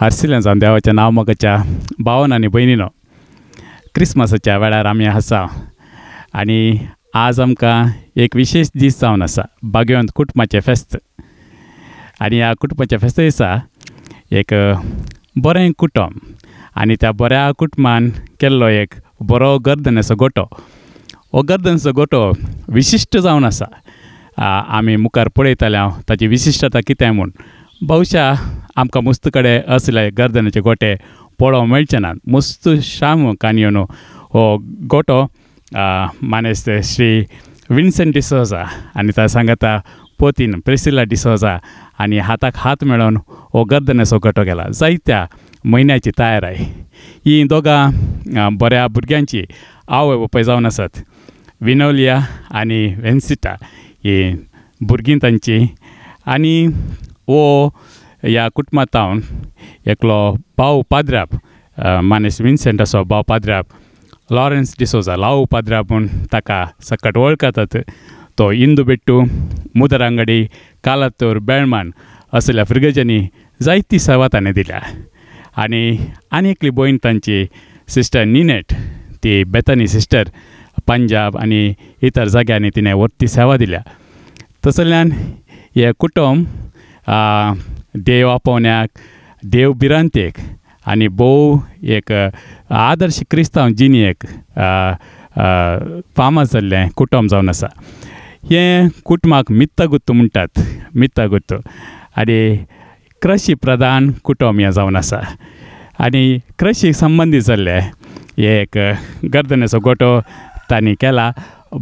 हरसिलें जावन देवाचें नांव मोगाच्या भावन आनी भयणीनो क्रिसमसाच्या वेळार आमी आसा आनी आज आमकां एक विशेश दीस जावन आसा भाग्यवंत कुटुंबाचें फेस्त आनी ह्या कुटुंबाच्या फेस्ता दिसा एक बरें कुटुंब आनी त्या बऱ्या कुटुंबान केल्लो एक बरो गर्दनेचो गोठो हो गर्दनेचो गोठो विशिश्ट जावन आसा आमी मुखार पळयताले हांव ताची विशिश्टता कितें म्हूण बहुशा आमकां मुस्त कडेन असले गर्दनेचे गोठे पळोवंक मेळचे नात मुस्त श्राम कानियोनो हो गोठो मानेस्त श्री विन्सेंट डिसोजा आनी ताच्या सांगाता पोतीन प्रिसिला डिसोजा आनी हाताक हात मेळोवन हो गर्दनेचो गोठो गेला जायत्या म्हयन्याची तयाराय ही दोगां बऱ्या भुरग्यांची आवय बापूय जावन आसात विनोलिया आनी वेन्सिटा ही भुरगीं तांची आनी वो ह्या कुटुंबांतावन एकलो भाव पाद्राप मानेस विन्सेंट असो भाव पाद्राप लॉरेन्स डिसोजा लाव पाद्राप म्हूण ताका सकट वळखतात तो इंदू बेट्टू मुदरांगडी कालातूर बेळमान असल्या फ्रिगजांनी जायती सेवा ताणें दिल्या आनी एकली भयण तांची सिस्टर निनेट ती बेतानी सिस्टर पंजाब आनी इतर जाग्यांनी तिणें वर्ती सेवा दिल्या तसल्यान हे कुटुंब देव आपोवण्याक देव भिरांतेक आनी भोव एक आदर्श क्रिस्तांव जिणेक फामाद जाल्लें कुटुंब जावन आसा हे कुटुंबाक मित्तगुत्तू म्हणटात मित्तगुत्तू आनी कृशी प्रधान कुटुंब हें जावन आसा आनी कृशीक संबंदीत जाल्ले एक गर्दनेचो गोठो तांणी केला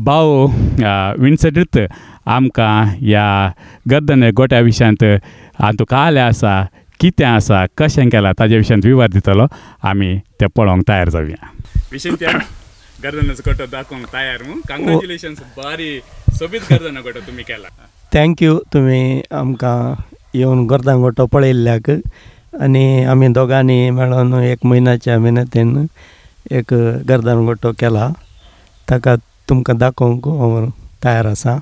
भाव विन्सेंट आमकां ह्या गर्दने गोट्या विशयांत हातूंत काले आसा कितें आसा कशें केलां ताजे विशयांत विवर दितलो आमी तें पळोवंक तयार जावया विशें त्या गर्दनेचो गोठो दाखोवंक तयार न्हू कांग्रेच्युलेशन्स बरी सोबीत गर्दने गोठो तुमी केला थँक्यू तुमी आमकां येवन गर्दन गोठो पळयल्ल्याक आनी आमी दोगांनी मेळोन एक म्हयन्याच्या मेहनतीन एक गर्दन गोठो केला ताका तुमकां दाखोवंक हांव तयार आसा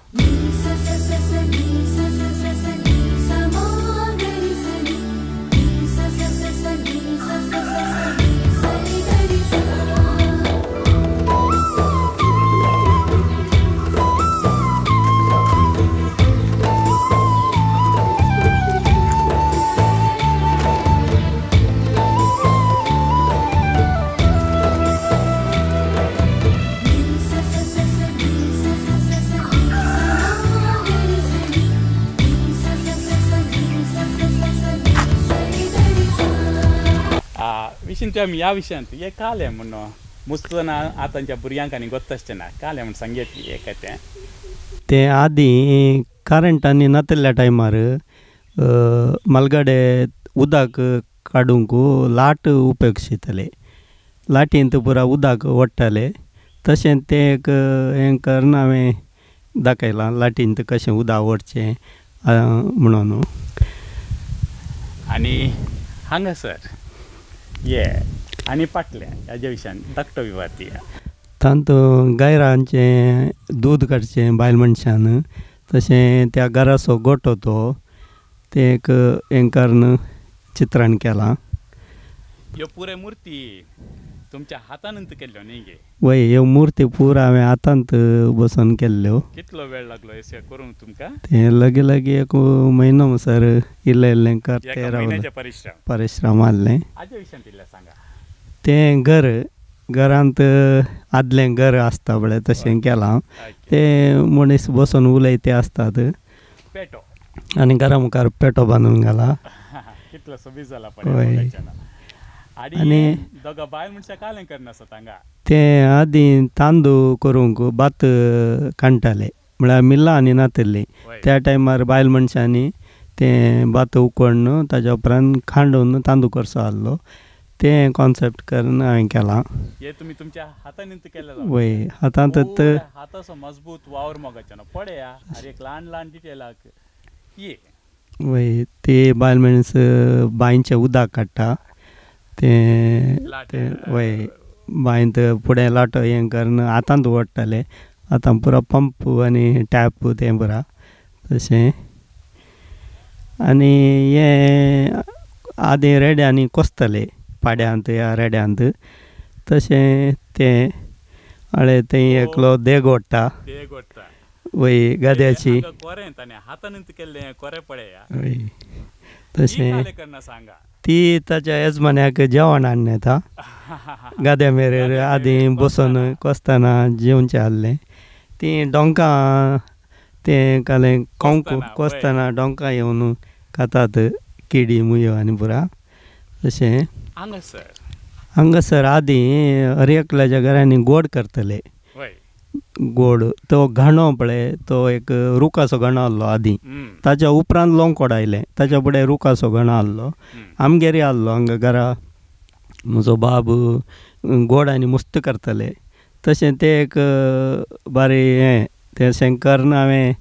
आमी ह्या विशयांत हे काले म्हूण मुस्तना आतांच्या भुरग्यांक आनी गोत्त आसचें ना काले म्हूण सांगेतली हे कथें तें आदीं करंटांनी नातल्या टायमार मलगडे उदक काडूंक लाट उपेक्षिताले लाटयेंत पुरा उदक ओडटाले तशें तें एक हें करून हांवें दाखयलां लाटयेंत कशें उदक ओडचें म्हणून आनी हांगासर ये आनी फाटल्या हाज्या विशयान धाकटो विवर दिया तातूंत गायरांचें दूद काडचें बायल मनशान तशें त्या घराचो गोठो तो तें एक हें करून चित्रण केलां ह्यो पुरे मुर्ती तुमच्या हातानंत केल्ल्यो न्ही गे वय ह्यो मुर्ती पुरा हांवें हातांत बसून केल्ल्यो कितलो वेळ लागलो हे करूंक तुमकां तें लगे लगे एक म्हयनो सर इल्लें इल्लें करते रावलें परिश्रम आसलें हाज्या विशयान इल्लें सांगा तें घरांत आदलें घर आसता पळय तशें केलां तें मनीस बसून उलयते आसतात पेटो आनी घरा मुखार पेटो बांदून घाला कितलो सोबीत जाला पळय आनी दोगा बायल मनशां कालें करना आसा तांगा तें आदीं तांदूळ करूंक भात काडटाले म्हळ्यार मिल्लां आनी नातल्लीं त्या टायमार बायल मनशांनी तें भात उकोडून ताज्या उपरांत खांडून तांदूळ करचो आहलो तें कॉन्सेप्ट करून हांवें केलां. हे तुम्ही तुमच्या हातान केलें वय हातांत हाताचो मजबूत वावर मोगाचे ना पळया अरे एक ल्हान ल्हान डिटेलाक ये वय ते बायल मनीस बांयचें उदक काडटा तें वय बांयंत फुडें लाटो हें करून हातांत ओडटाले आतां पुरो पंप आनी टॅप तें पुरा तशें आनी हें आदीं रेड्यांनी कोसताले पाड्यांत ह्या रेड्यांत तशें तें आळे थंय एकलो देग ओडटा वय गाद्याची वय तशें ती ताच्या येजमान्याक जेवण हाडून येता गाद्या मेरेर आदीं बसून कोसतना जेवचें आहलें ती डोंकां तें कालें कोंक कोसतना डोंकां येवन खातात किडी मुयो आनी पुरा तशें हांगासर आदीं हर एकल्याच्या घरांनी गोड करतले गोड तो घाणो पळय तो एक रुखाचो घाणो आहलो आदीं ताच्या उपरांत लोंकोड आयलें ताच्या फुडें रुखाचो घाणो आहलो आमगेर आहलो हांगा घरा म्हजो बाब गोड आनी मुस्त करतले तशें तें एक बारी हें तशें करून हांवें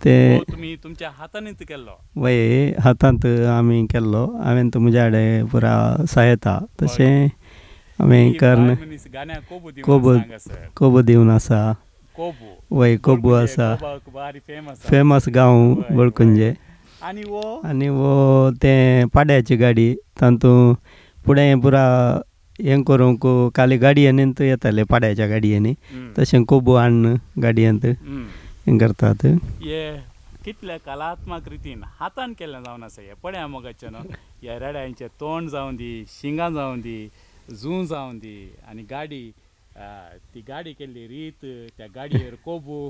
तें तुमच्या हातांत केल्लो वय हातांत आमी केल्लो हांवें तो म्हज्या कडेन पुरा सहायता तशें हांवें करून कोबू दिवन आसा वय कोबू आसा फेमस गांव बळकुंजे आनी वो तें पाड्याची गाडी तातूंत फुडें पुरा हें करूंक खाली गाडयेंत येताले पाड्याच्या गाडयेंनी तशें कोबू हाडून गाडयेंत हें करतात. कितल्या कलात्मक रितीन हातान केल्लें जावन आसा हें पळया मोगाचें न्हू ह्या रेड्यांचें तोंड जावं दी शिंगां जावं दी जू जावं दी आनी गाडी ती गाडी केल्ली रीत त्या गाडयेर कोबू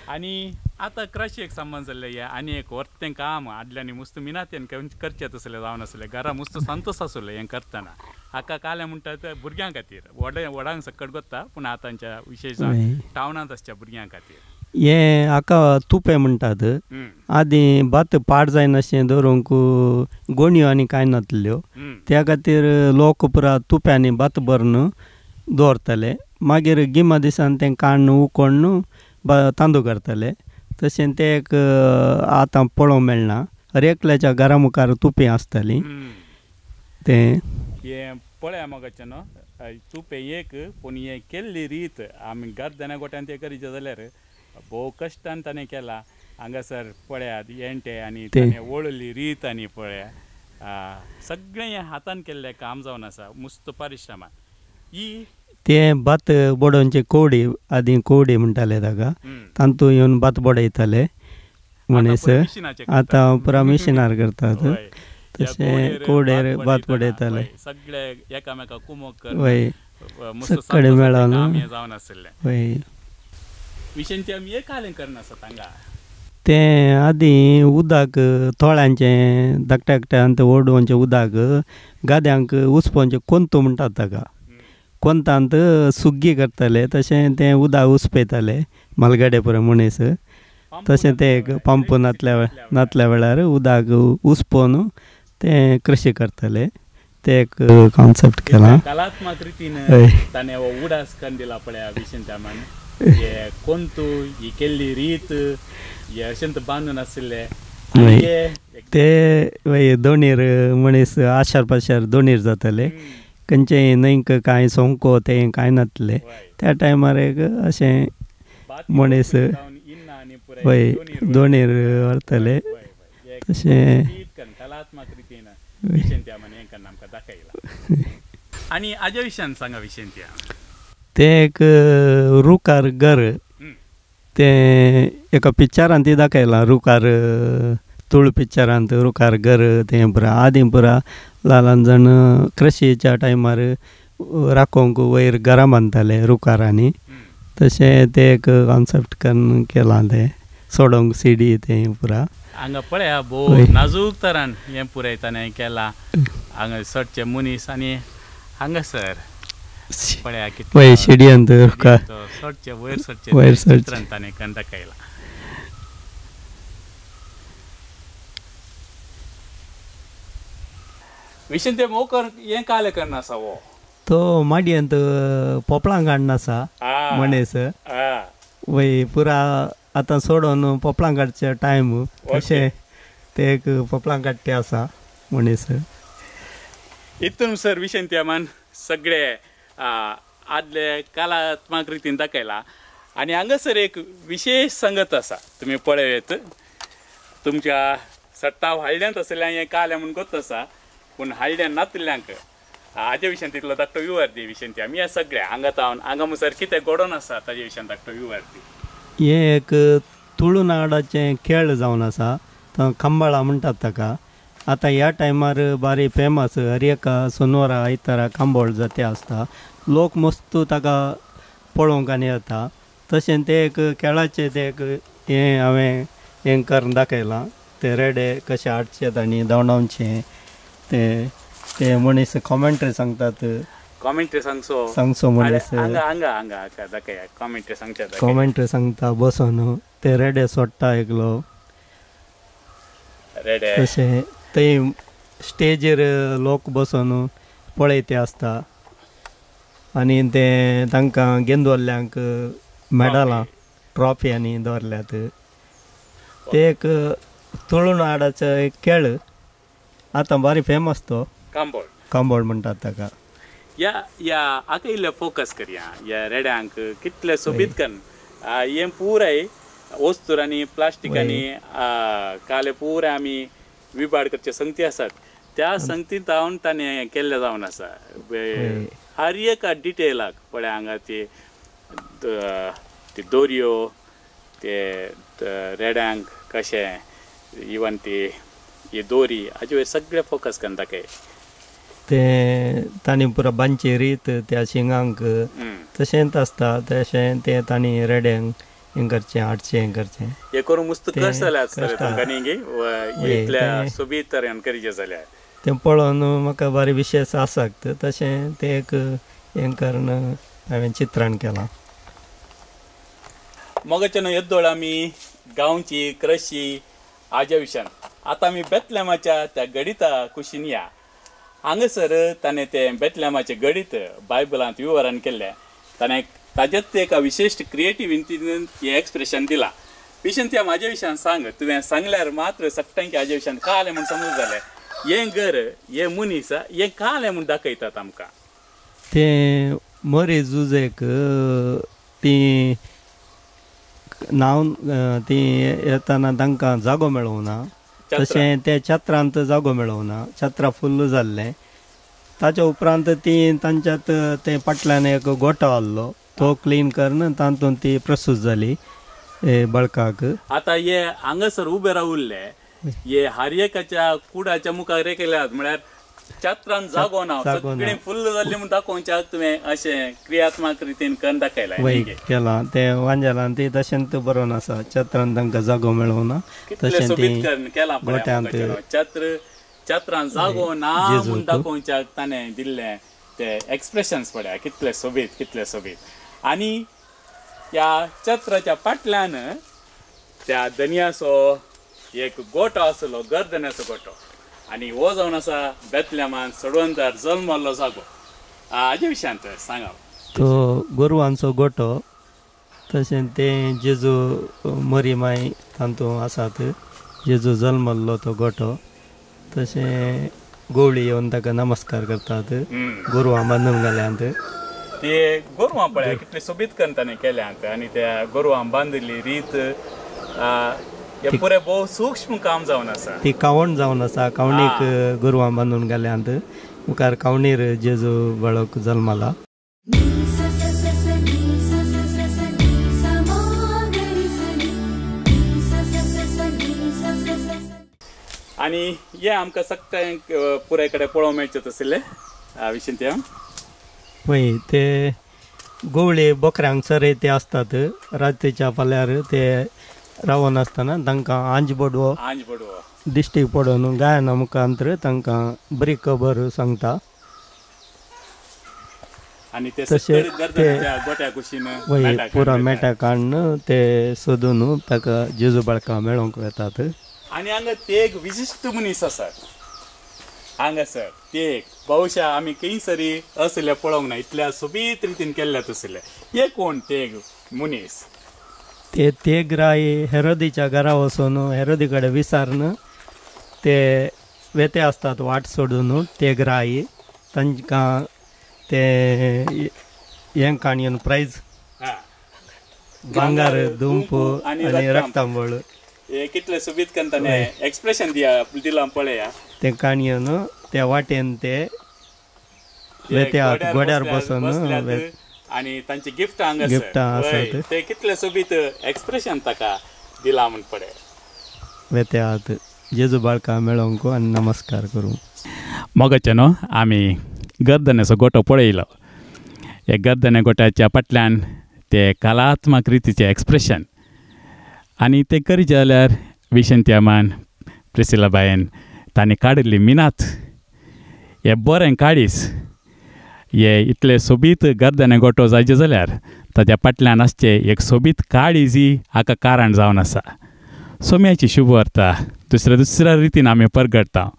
आनी आतां क्रशीक संबंद जाल्ले हे आनी एक व्हरतें काम आदल्यांनी मुस्त मिनातेन करचें तसलें जावन आसलें घरा मुस्त संतोश आसलो हें करतना हाका काले म्हणटा ते भुरग्यां खातीर व्हडांक सकट कोत्ता पूण आतांच्या विशेशण टावनांत आसच्या भुरग्यां खातीर हें हाका तुपें म्हणटात. आदीं भात पाड जायना अशें दवरूंक गोणयो आनी कांय नासल्यो त्या खातीर लोक पुरा तुप्यांनी भात भरून दवरताले मागीर गिमा दिसान तें काडून उकोडून तांदूळ करताले तशें तें एक आतां पळोवंक मेळना हर एकल्याच्या घरा मुखार तुपी आसतालीं तें पळया मोगाचें न्हू तुपें एक पूण हें केल्ली रीत आमी गार्दना गोट्यान तें करीत जाल्यार भोव कश्टान ताणें केला हांगासर पळयात एंटे आनी ताणें वळली रीत आनी पळया सगळें हें हातान केल्लें काम जावन आसा मुस्त परिश्रमान ही तें भात बडोवचे कोवडी आदीं कोवडी म्हणटाले ताका तातूंत येवन भात बडयताले मनीस आतां पुरा मिशिनार करतात तशें कोवडेर भात बडयताले सगळे एकामेकाक कुमोक वय सगळे मेळोन जावन आसलें वय विशेंती आमी एक कालें करनासता हांगा तें आदीं उदक थोड्यांचें धाकट्या धाकट्यांत ओडोवचें उदक गाद्यांक उसपोवचें कोंतू म्हणटात ताका कोंतांत सुग्गी करताले तशें तें उदक उसपयताले मालगाडे पुरो मनीस तशें तें एक पंप नातल्या वेळार उदक उसपोवन तें कृशी करताले तें एक कॉन्सेप्ट केला कलात्मक रितीन ताणें उडास करून दिला पळया विशेंतामान हे कोंतू ही केल्ली रीत हे अशेंत बांदून आशिल्ले ते दोणीर मनीस आशार पाशार दोणीर जाताले खंयचेय न्हंयक कांय सोंको तें कांय नासलें त्या टायमार एक अशें मनीस वय दोणीर व्हरताले तशें कलात्मक रितीन विशेंत्यामान हें करून आमकां दाखयलां आनी हाज्या विशयान सांगा विशेंत्या तें एक रुखार घर तें एका पिक्चरांत ती दाखयलां रुखार तुळ पिक्चरांत रुखार घर तें पुरा आदीं पुरा ल्हान जाण कृशीच्या टायमार राखोवंक वयर घरां बांदताले रुखारांनी तशें तें एक कॉन्सेप्ट करून केलां तें सोडोंक सिडी तें पुरा हांगा पळया भोव नाजूक तरान हें पुरय ताणें केलां हांगा चडचे मनीस आनी हांगासर पळया वय शिडियंत का सडचे वयर वयर सडचे सडचे. चित्रांताने कंदा कायला विषय ते मोकर हे काले करना असा वो तो माडियंत पोपळां काडना आसा आ मणेस आ वय पुरा आतां सोडून पोपळां काडचे टायम अशें ते एक पोपळां काडटे आसा मणीस. इतून सर विषय ते मान सगळे आदले कलात्मक रितीन दाखयला आणि हांगासर एक विशेष संगत आसा तुम्ही पळयत तुमच्या सट्टा हाळड्यांत आसलें हें काले म्हणून कोत आसा पूण हाळड्यान नातल्यांक हाजे विशयान तितलो धाकटो विवर दी विशयन ती आमी हे सगळे हांगा तावन हांगा मुसर कितें घडोवन आसा ताजे विशयान धाकटो विवर दी. हे एक तुळुनाडाचें खेळ जावन आसा तो खंबाळा म्हणटात ताका. आतां ह्या टायमार बारी फेमस हर एका सोनवारा आयतारा खांबोळ जाते आसता लोक मस्त ताका पळोवंक आनी येता. तशें ते एक खेळाचें ते एक हें हांवें हें करून दाखयलां ते रेडे कशें हाडचेत आनी धांवडावचें ते ते मनीस कॉमेंट्री सांगतात. कॉमेंट्री सांगसो सांगसो मनीस हांगा हांगा हांगा दाखया कॉमेंट्री सांगतात कॉमेंट्री सांगता बसून ते रेडे सोडटा एकलो रेडे तशें थंय स्टेजीर लोक बसून पळयते आसता आनी ते तांकां गेंदवल्ल्यांक मॅडलां ट्रॉफी आनी दवरल्यात. ते एक तुळुनाडाचो एक खेळ आतां बारी फेमस तो कांबोळ कांबोळ म्हणटात ताका. या या हाका इल्ले फोकस करया या रेड्यांक कितले सोबीत कन हें पुराय वस्तूर आनी प्लास्टिकांनी काले पुराय आमी विभाड करचे संगती आसात त्या संगतींत हांवन ताणें केल्लें जावन आसा हर एक डिटेलाक पळय हांगा ती दोरयो ते रेड्यांक कशें इवन ती ही दोरी हाजे वयर सगळे फोकस करून दाखय. ते तांणी पुरा बांदची रीत त्या शिंगांक तशेंच आसता तशें ते तांणी रेड्यांक हें करचें हाडचें हें करचें हे करूं मस्त कश जालें आसतलें तुमकां न्ही गे इतल्या सोबीत तरेन करीचें जाल्यार तें पळोवन म्हाका बरें विशेश आसात तशें तें एक हें करून हांवें चित्रण केलां. मोगाच्यान येद्दोळ आमी गांवची कृशी हाज्या विशयान आतां आमी बेतलेमाच्या त्या गणिता कुशीन या हांगासर ताणें तें बेतलेमाचें गणित बायबलांत विवरण केल्लें ताणें ताजेच ते एका विशेश क्रिएटिव्हिटीन हें एक्सप्रेशन दिलां. विशयन त्या म्हाज्या विशयान सांग तुवें सांगल्यार मात्र सट्टांकी हाज्या विशयान कालें म्हूण समज जालें हें घर हें मनीस हें कालें म्हूण दाखयतात आमकां. तें मरी जुजेक ती नांव ती येताना तांकां जागो मेळूंक ना तशें ते छत्रांत जागो मेळूंक ना छत्रां फुल्ल जाल्लें. ताच्या उपरांत ती तांच्यात ते फाटल्यान एक गोठो आहलो तो क्लीन करून तातूंत ती प्रसूत जाली बळकाक. आतां हे हांगासर उबे रावुल्ले हे हर एकाच्या कुडाच्या मुखार रेखल्यात म्हळ्यार छत्रांत जागो ना सगळें फुल्ल जाल्ली म्हूण दाखोवच्याक तुवें अशें क्रियात्मक रितीन करून दाखयलां. वय केलां ते वांजेलान ती तशेंच बरोवन आसा छत्रांत तांकां जागो मेळूंक ना तशें ती केलां गोठ्यांत छत्रांत जागो ना म्हूण दाखोवच्याक ताणें दिल्लें ते एक्सप्रेशन्स पळया कितले सोबीत आनी ह्या छत्राच्या फाटल्यान त्या दनयाचो एक गोठो आसलो गर्दनाचो गोठो आनी हो जावन आसा बेतलेमान सडवंतार जल्मल्लो जागो. हाजे विशयान तर सांगा. तो गोरवांचो गोठो तशें तें जेजू मरी माय तातूंत आसात जेजू जल्मल्लो तो गोठो तशें गोवळी येवन ताका नमस्कार करतात गोरवां बांदून घाल्यांत. ते गोरवां पळय कितले सोबीत करून ताणें केल्यांत आनी त्या गोरवां बांदिल्ली रीत हे पुरे भोव सूक्ष्म काम जावन आसा. ती कावण जावन आसा कावणीक गोरवां बांदून घाल्यांत मुखार कावणीर जेजू बाळक जल्मला. आनी हे आमकां सगळ्यांक पुराय कडेन पळोवंक मेळचें आशिल्लें विशयन ते पळय ते गोवळे बकऱ्यांक चरयते आसतात रात्रीच्या फाल्यार ते रावन आसतना तांकां आंज बडवो दिश्टी पडोवन गायना मुखांतर तांकां बरी खबर सांगता. आणि ते तशे गर्दनाच्या गोट्या कुशीन वय पुरा मेटा काडून ते सोदून ताका जेजू बाळका मेळोंक येतात. आणि हांगा ते एक विशिश्ट मनीस आसा हांगासर ते एक बहुशा आमी खंयसरी असले पळोवंक ना इतल्या सोबीत रितीन केल्ल्यात असले. हे कोण ते मनीस? ते ग्राय हेरोदीच्या घरा वचून हेरोदी कडेन विचारून ते वेते असतात वाट सोडून ते ग्राय तांकां ते हें काणयेन प्रायज भांगार दुंप आनी रक्तांबळ हे कितले सोबीत करताना एक्सप्रेशन दिला पळया ते काणयेन त्या वाटेन ते वेत्यात गोड्यार बसून आणि तांचे गिफ्ट हांगा आसात ते कितले सोबीत एक्सप्रेशन ताका दिला म्हण पळय. वेत्यात जेजू बाळका मेळोंक आनी नमस्कार करूं. मोगाचे न्हू आमी गर्दनेचो गोटो पळयलो. हे गर्दने गोट्याच्या फाटल्यान ते कलात्मक रितीचे एक्सप्रेशन आनी ते करीचे जाल्यार विशंती अम्मान प्रिसिलाबायन तांणी काडिल्ली मिनात हे बरें काडीस हे इतले सोबीत गर्दने गोटो जायचे जाल्यार ताच्या फाटल्यान आसचे एक सोबीत काळीज ही हाका कारण जावन आसा. सोम्याची शुभ अर्था दुसऱ्या रितीन आमी परगटता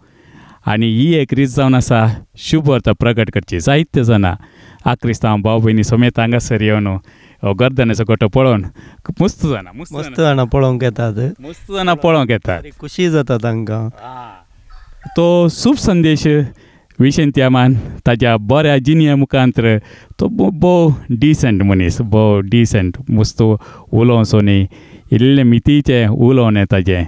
आनी ही एक रीत जावन आसा शुभ अर्थ प्रगट करची. जायते जाणां क्रिस्तांव भाव भयणी समेत हांगासर येवन गर्दनेचो गोटो पळोवन मस्त जाणां पळोवंक येतात. मस्त जाणां पळोवंक येतात. खुशी जाता तांकां. तो शुभ संदेश विशंती अम्मान ताज्या बऱ्या जिनिया मुखांतर तो भोव डिसंट मनीस भोव डिसंट मस्त उलोवचो न्ही इल्ले मितीचें उलोवन ताजें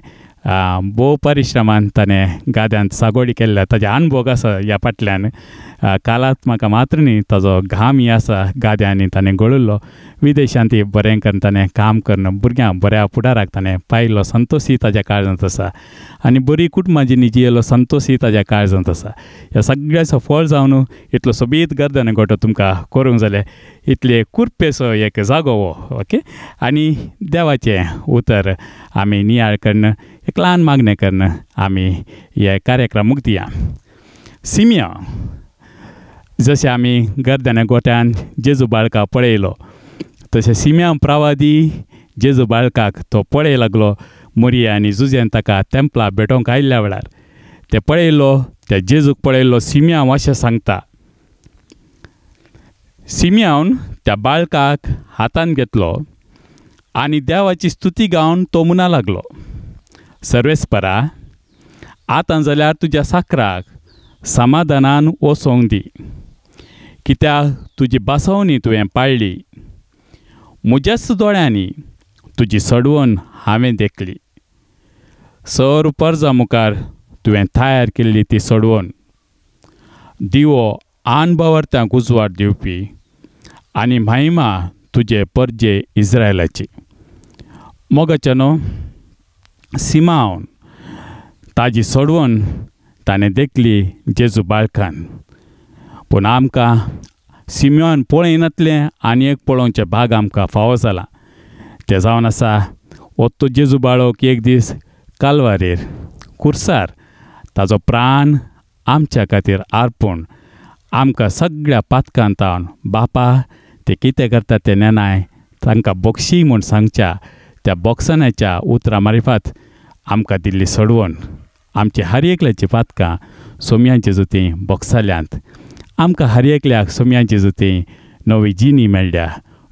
भोव परिश्रमान ताणें गाद्यांत सागोडी केल्ल्या ताजे अनुभव आसा ह्या फाटल्यान कालात्मक मात्र न्ही ताजो घाम ही आसा गाद्यांनी ताणें गळिल्लो विदेशांत बरें करून ताणें काम करून भुरग्यांक बऱ्या फुडाराक ताणें पायलो संतोशी ताज्या काळजांत आसा आनी बरी कुटुंबां जिणी जियेलो संतोशी ताज्या काळजांत आसा. ह्या सगळ्याचो फळ जावन इतलो सोबीत गर्दने गोटो तुमकां करूंक जाले इतले कुरपेचो एक जागो हो ओके. आनी देवाचें उतर आमी नियाळ करून एक ल्हान मागणें करून आमी हे कार्यक्रम मुक्तिया. सिमियोन जशें आमी गर्दने गोट्यान जेजू बाळका पळयलो तशें सिमियोन प्रवादी जेजू बाळकाक तो पळय लागलो मोरिया आनी जुजेन ताका तेंपला भेटोवंक आयिल्ल्या वेळार ते पळयलो त्या जेजूक पळयलो सिमियोन अशें सांगता. सिमियोन त्या बाळकाक हातान घेतलो आनी देवाची स्तुती गावन तो म्हणूंक लागलो सर्वेस्परा आतां जाल्यार तुज्या साकराक समाधानान वसोंक दी कित्याक तुजी बासवणी तुवें पाळ्ळी. म्हज्याच दोळ्यांनी तुजी सडवण हांवें देखली. सर परजा मुखार तुवें तयार केल्ली ती सडवण दिवो आनभवर्त्यांक उजवाड दिवपी आनी महिमा तुजे परजे इस्रायलाची. मोगाचेनो सिमियोन ताजी सडवण ताणें देखली जेजू बाळकान. पूण आमकां सिमियोन पळयनातलें आनी एक पळोवचें भाग आमकां फावो जाला. तें जावन आसा ओत्तो जेजू बाळोक एक दीस काल्वारेर कुर्सार ताजो प्राण आमच्या खातीर आर्पूण आमकां सगळ्या पातकांतावन बापा ते कितें करता तें नेनाय तांकां बक्षी म्हूण सांगच्या त्या बॉक्सनाच्या उतरां मारिफात आमकां दिल्ली सडवण आमची हर एकल्याची पातकां सोम्यांची जुतीं बॉक्साल्यांत आमकां हर एकल्याक सोम्यांची जुतीं नवी जिनी मेळ्ळ्या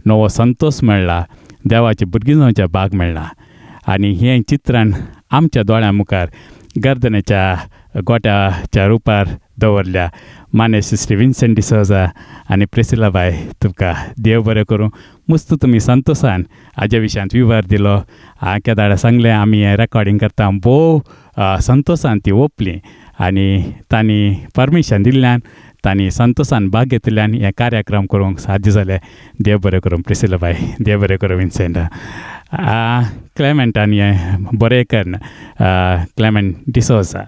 नवो संतोश मेळ्ळा देवाचे भुरगीं जावचे भाग मेळ्ळा. आनी हें चित्रान आमच्या दोळ्यां मुखार गर्दनेच्या गोट्याच्या रुपार दवरल्या. माने श्री विन्सेंट डिसोजा आनी प्रिसिलाबाय तुमकां देव बरें करूं. मस्त तुमी संतोशान हाज्या विशयांत विवर दिलो. हांवें दाडा सांगलें आमी हें रेकॉर्डींग करता भोव संतोशान ती ओपली आनी तांणी परमिशन दिल्ल्यान तांणी संतोशान भाग घेतिल्ल्यान हें कार्यक्रम करूंक साध्य जालें. देव बरें करूं प्रिसिलाबाय देव बरें करूं विन्सेंट. क्लेमेंटान हें बरें करून क्लेमेंट डिसोजा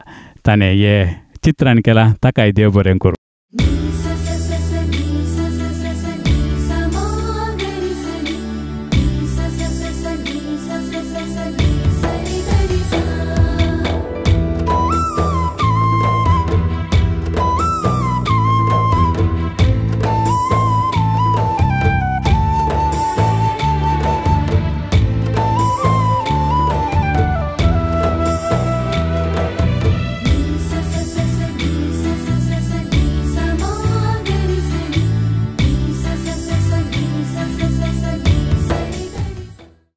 ताणें हें चित्रान केलां ताकाय देव बरें करूं.